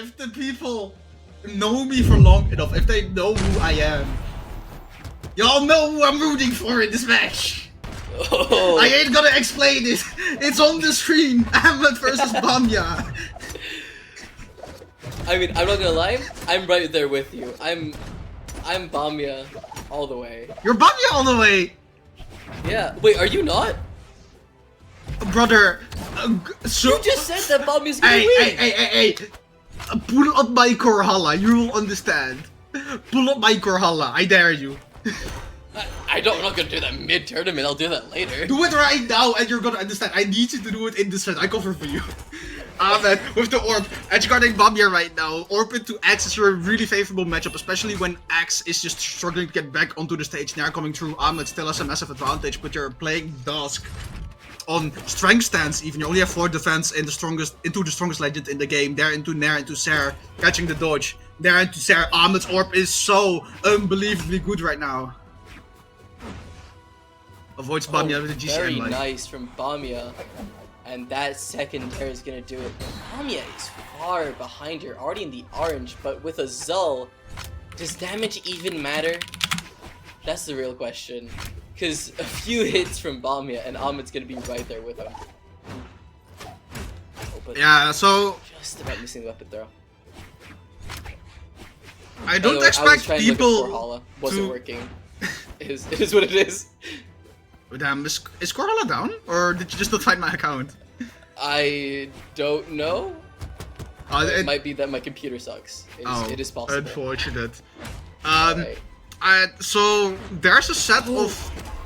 if the people know me for long enough, if they know who I am, y'all know who I'm rooting for in this match. Oh. I ain't gonna explain it. It's on the screen. Ahmet versus Bamya. I mean, I'm not gonna lie, I'm right there with you. I'm bamya all the way. You're Bamya all the way. Yeah. Wait, are you not? Brother, so You just said that bamya's gonna win. Hey. Pull up my Korhala, you will understand. Pull up my Korhala, I dare you. I'm not gonna do that mid-tournament, I'll do that later. Do it right now and you're gonna understand. I need you to do it in this set, I cover for you. Ahmet, with the Orb, edgeguarding Bamya right now. Orb into Axe is your really favorable matchup, especially when Axe is just struggling to get back onto the stage. Now coming through, Ahmet still has a massive advantage, but you're playing Dusk on strength stance even. You only have 4 defense into the strongest legend in the game. There into Nair, into Ser, catching the dodge. There into Ser. Ahmet's Orb is so unbelievably good right now. Avoids Bamya with the GCN Very line. nice from bamya. And that second dare is gonna do it. Bamya is far behind here, already in the orange, but with a Zull, does damage even matter? That's the real question. Because a few hits from Bamya and Ahmet's gonna be right there with him. Oh, but Yeah, so just about missing the weapon throw. I don't Anyway, expect I was trying to people look at Korhala. Wasn't working. It is what it is. Damn, is Korhala down? Or did you just not find my account? I don't know. It It might be that my computer sucks. It is possible. Unfortunate. Alright. So there's a set of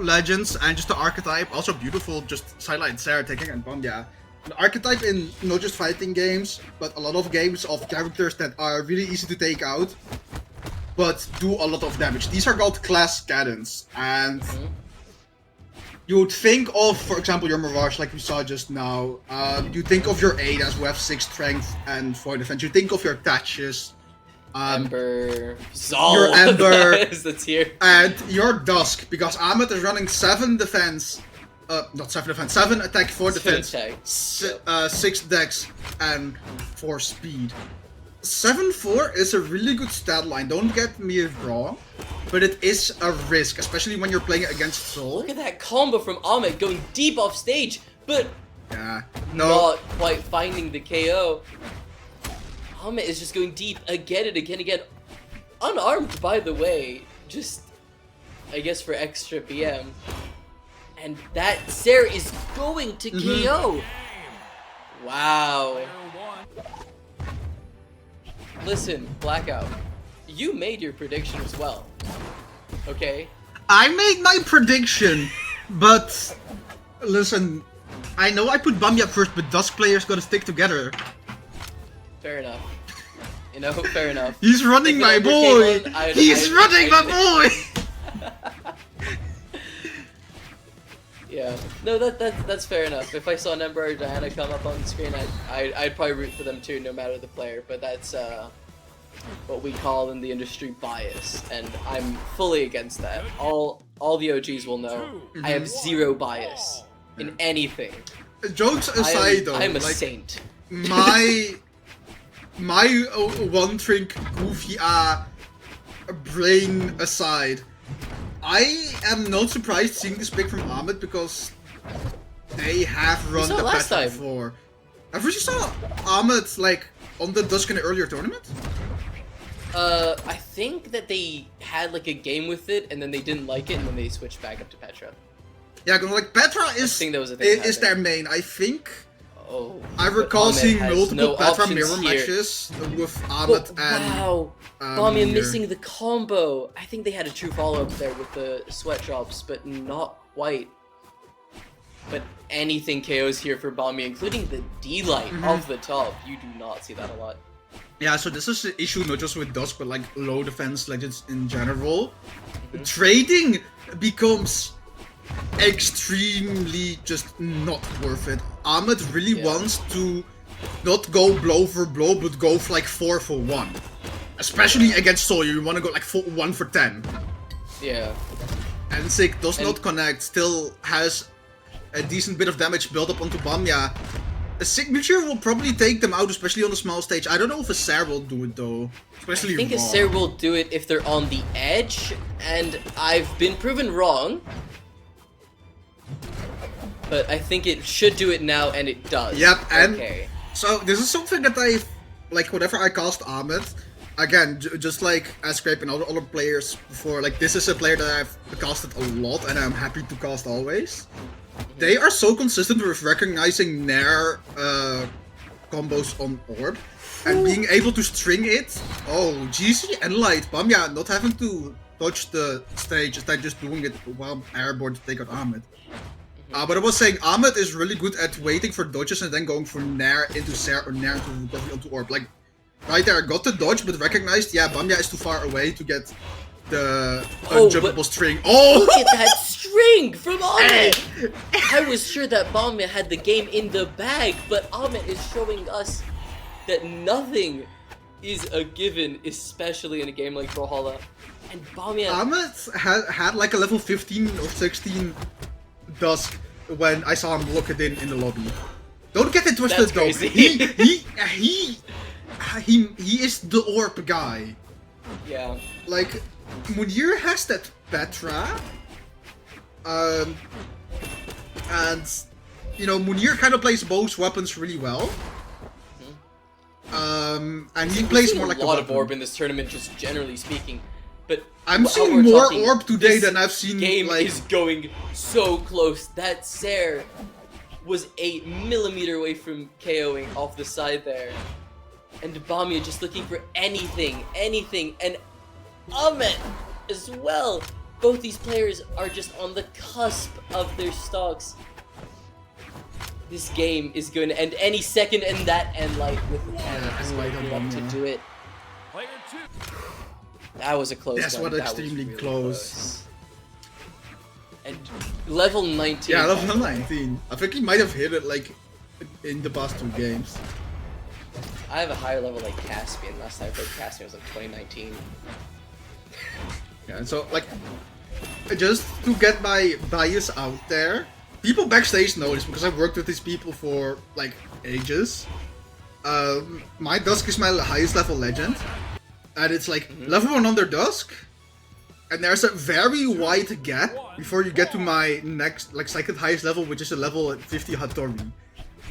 legends and just the archetype, also beautiful, just sideline Sarah taking and Bamya. An archetype in not just fighting games, but a lot of games of characters that are really easy to take out, but do a lot of damage. These are called class cannons, and you would think of, for example, your Mirage, like we saw just now. You think of your Adas who have 6 strength and 4 defense. You think of your Thatches. Ember. Zal. Your Ember. That's here. And your Dusk, because Ahmet is running 7 defense. Not 7 defense, 7 attack, 4 defense. 6 dex, and 4 speed. 7-4 is a really good stat line, don't get me wrong, but it is a risk, especially when you're playing against Soul. Look at that combo from Ahmet going deep off stage, but Yeah, not quite finding the KO. Ahmet is just going deep again and again. Unarmed, by the way, just, I guess, for extra BM. And that Sarah is going to KO. Wow. Listen, Blackout, you made your prediction as well, okay? I made my prediction, but listen, I know I put Bamya first, but Dusk players gotta stick together. Fair enough. You know, fair enough. He's running If my it ever boy! came on, He's running my boy! Yeah, no, that's fair enough. If I saw an Ember or Diana come up on the screen, I'd probably root for them too, no matter the player. But that's what we call in the industry bias, and I'm fully against that. All the OGs will know I have zero bias in anything. Jokes aside, though, I'm a like, saint. my one trick goofy brain aside, I am not surprised seeing this pick from Ahmet because they have run saw the last patch time. before. I first saw Ahmet like on the Dusk in an earlier tournament. I think that they had like a game with it, and then they didn't like it, and then they switched back up to Petra. Yeah, 'cause, like Petra is think that was a thing that is their happened. main. I think Oh, I but recall Ahmet seeing has multiple no Petra options mirror here. matches with Ahmet and wow, Bamya Mir. missing the combo. I think they had a true follow-up there with the sweat drops, but not quite. But anything KOs here for Bamya, including the D-Light off the top. You do not see that a lot. Yeah, so this is an issue not just with Dusk, but like low defense legends in general. Trading becomes extremely just not worth it. Ahmet really wants to not go blow for blow, but go for like 4 for 1. Especially against Sawyer, you want to go like 1 for 10. Yeah. And Sick does not connect, still has a decent bit of damage built up onto Bamya. A signature will probably take them out, especially on the small stage. I don't know if a Sarah will do it though. Especially I think raw. a Sarah will do it if they're on the edge, and I've been proven wrong. But I think it should do it now, and it does. Yep, and okay. So this is something that I like. Whenever I cast Ahmet, again, just like as Scrape and other players before, like this is a player that I've casted a lot, and I'm happy to cast always. They are so consistent with recognizing Nair combos on Orb and being able to string it. Oh, GC and Light, bamya, not having to touch the stage, instead just doing it while airborne to take out Ahmet. But I was saying, Ahmet is really good at waiting for dodges and then going for Nair into Ser or Nair into recovery onto Orb. Like, right there, got the dodge, but recognized, yeah, bamya is too far away to get the unjumpable string. Oh! Look at that string from Ahmet! I was sure that bamya had the game in the bag, but Ahmet is showing us that nothing is a given, especially in a game like Brawlhalla. And bamya... Ahmet had like a level 15 or 16 Dusk when I saw him lock it in the lobby. Don't get it twisted though. He is the Orb guy. Yeah. Like, Munir has that Petra, and you know Munir kind of plays both weapons really well. And he plays more like a lot of Orb in this tournament, just generally speaking. But I'm seeing more Orb today than I've seen. Game like... is going so close. That Ser was a millimeter away from KOing off the side there, and bamya just looking for anything, and Ahmet as well. Both these players are just on the cusp of their stocks. This game is going to end any second, and that end light with the is lighting up to do it. That was a close That's one. what extremely really close. And level 19. Yeah, level 19. I think he might have hit it like in the past 2 games. I have a higher level like Caspian. Last time I played Caspian was like 2019. Yeah, and so like, just to get my bias out there, people backstage know this because I've worked with these people for like ages. My Dusk is my highest level legend, and it's like level 100 Dusk, and there's a very wide gap before you get to my next like second highest level, which is a level 50 Hattori.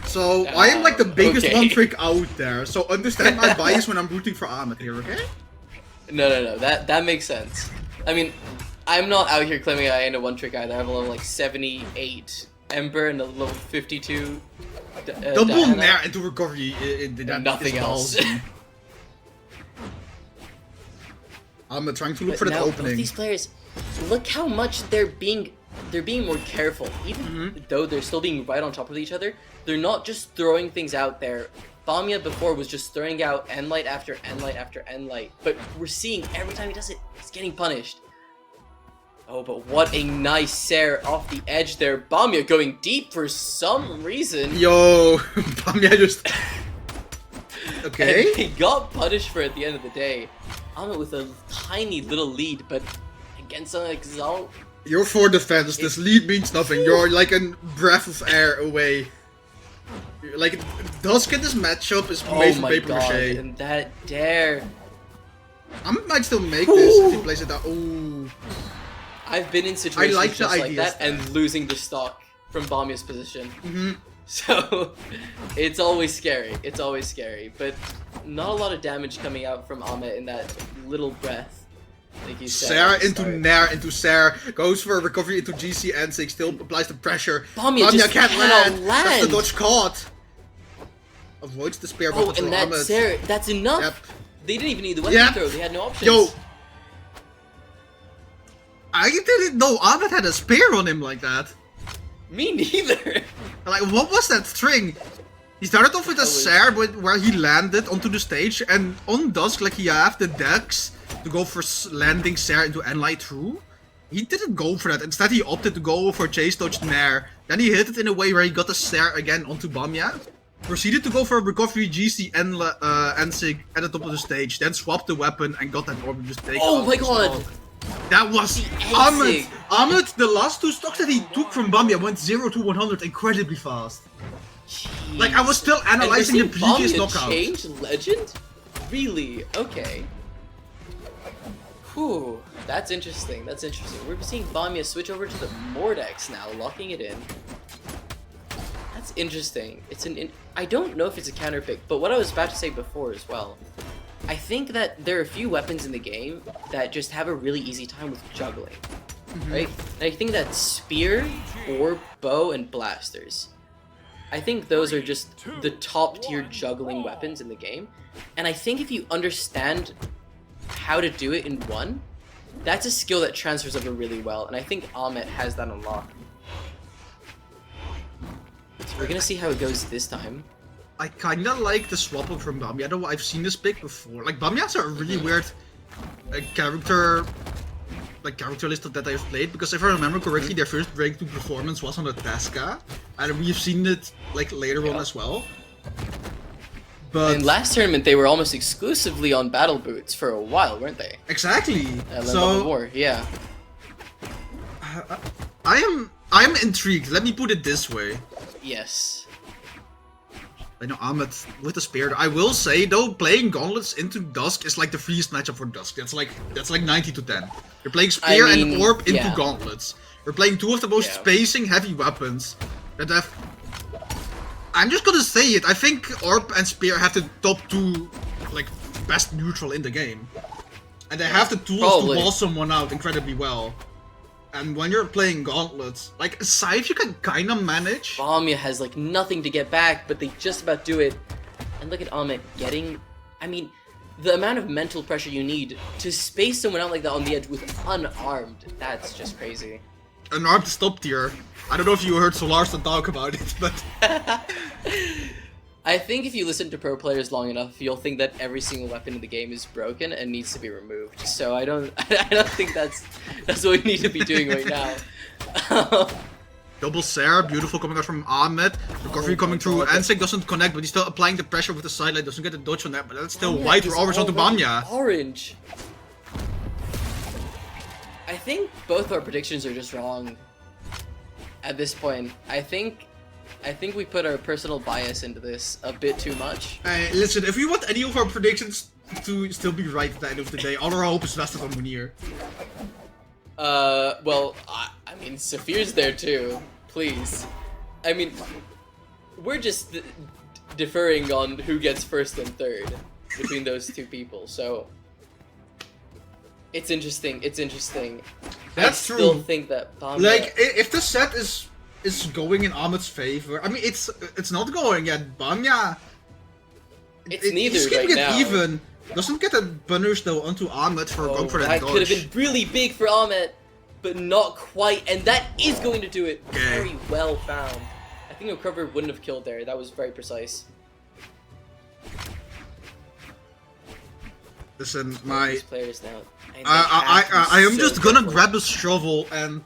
So I am like the biggest one trick out there. So understand my bias when I'm rooting for Ahmet here, okay? No. That makes sense. I mean, I'm not out here claiming I ain't a one trick either. I have a level like 78 Ember and a level 52. Double Nair into recovery. Nothing else. I'm trying to look for that opening. Both these players, look how much they're being more careful. Even though they're still being right on top of each other, they're not just throwing things out there. bamya before was just throwing out N-Light after N-Light after N-Light, but we're seeing every time he does it, he's getting punished. Oh, but what a nice Ser off the edge there. bamya going deep for some reason. Yo, bamya just... Okay. And he got punished for it at the end of the day. Ahmet with a tiny little lead, but against an Exalt... You're for defense, this lead means nothing. You're like a breath of air away. Like, Dusk in this matchup is made from paper mache. And that dare. Ahmet might still make this if he plays it out. Ooh. I've been in situations like just like that and losing the stock from bamya's position. So, it's always scary. It's always scary. But not a lot of damage coming out from Ahmet in that little breath. Like you said. Ser into Nair into Ser, goes for a recovery into GC and 6, still applies the pressure. bamya just can't land. land. That's the dodge caught. Avoids the spare weapon and that Ahmet. Ser, that's enough. Yep. They didn't even need the weapon throw. They had no options. Yo. I didn't know Ahmet had a spear on him like that. Me neither. Like, what was that string? He started off with a Ser where he landed onto the stage, and on Dusk, like, he have the dex to go for landing Ser into N-Light through. He didn't go for that. Instead, he opted to go for Chase Dodge Nair. Then he hit it in a way where he got the Ser again onto bamya. Proceeded to go for a recovery GC and Sig at the top of the stage. Then swapped the weapon and got that orb and just take Oh my god! That was Ahmet! Ahmet, the last 2 stocks that he took from bamya went 0 to 100 incredibly fast. Like, I was still analyzing the previous knockout. Change Legend? Really? Okay. Whew, that's interesting. That's interesting. We're seeing bamya switch over to the Mordex now, locking it in. That's interesting. It's I don't know if it's a counter pick, but what I was about to say before as well. I think that there are a few weapons in the game that just have a really easy time with juggling, right? And I think that spear, orb, bow, and blasters. I think those are just the top tier juggling weapons in the game. And I think if you understand how to do it in one, that's a skill that transfers over really well, and I think Ahmet has that unlocked. So we're gonna see how it goes this time. I kinda like the swap up from Bamya, though I've seen this pick before. Like, Bamya's a really weird character list that I've played, because if I remember correctly, their first breakthrough performance was on the Tasca, and we've seen it like later on as well. But in last tournament, they were almost exclusively on battle boots for a while, weren't they? Exactly. So war, yeah. I am intrigued. Let me put it this way. Yes. I know Ahmet with the spear. I will say though, playing gauntlets into Dusk is like the freest matchup for Dusk. That's like 90 to 10. You're playing spear and orb into gauntlets. You're playing two of the most spacing heavy weapons that have. I'm just gonna say it. I think orb and spear have the top two like best neutral in the game, and they have the tools to wall someone out incredibly well. And when you're playing gauntlets, like Scythe you can kind of manage. bamya has like nothing to get back, but they just about do it. And look at Ahmet getting, I mean, the amount of mental pressure you need to space someone out like that on the edge with unarmed, that's just crazy. Unarmed is top tier. I don't know if you heard Solarson talk about it, but... I think if you listen to pro players long enough, you'll think that every single weapon in the game is broken and needs to be removed. So I don't think that's what we need to be doing right now. Double Sarah, beautiful coming out from Ahmet. Recovery coming through. Ansik doesn't connect, but he's still applying the pressure with the sideline. Doesn't get the dodge on that, but that's still white for overs onto bamya. Orange. I think both our predictions are just wrong. At this point, I think we put our personal bias into this a bit too much. Listen, if we want any of our predictions to still be right at the end of the day, all our hope is vested on Munir. Well, I mean, Saphir's there too. Please. I mean, we're just deferring on who gets first and third between those two people, so... It's interesting, it's interesting. That's true. I still think that bamya... Like, if the set is going in Ahmet's favor, I mean, it's not going yet. Bamya... It's neither he's keeping right it now. even. Doesn't get a punish though onto Ahmet for going for that That dodge. could have been really big for Ahmet, but not quite, and that is going to do it. Very well found. I think a recovery wouldn't have killed there. That was very precise. Listen, These players now. I am just gonna grab a shovel and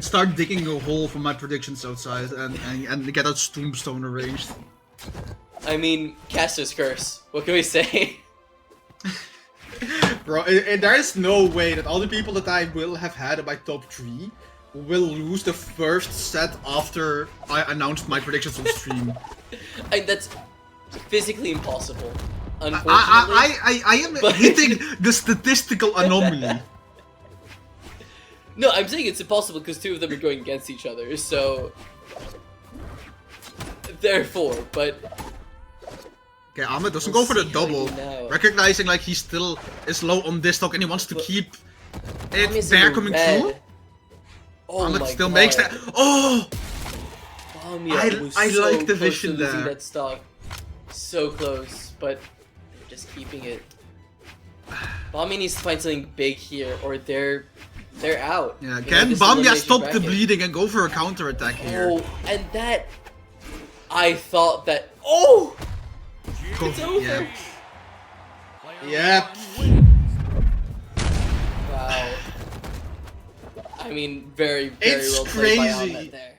start digging a hole for my predictions outside and get a tombstone arranged. I mean, Caster's curse. What can we say? Bro, there is no way that all the people that I will have had in my top 3 will lose the first set after I announced my predictions on stream. That's physically impossible. Unfortunately. I am hitting the statistical anomaly. No, I'm saying it's impossible because two of them are going against each other, so... Therefore, but... Okay, Ahmet doesn't go for the double, recognizing like he still is low on this stock and he wants to keep it there coming through. Oh Ahmet my still God. makes that. Oh! I so like the close vision to losing there. that stock. So close, but they're just keeping it. bamya needs to find something big here, or they're out. Yeah, You know, can this bamya elimination stop the bracket. bleeding and go for a counter attack here? Oh, and that... I thought that... Oh! It's over! Yep. Wow. I mean, very It's well played by crazy. Ahmet there.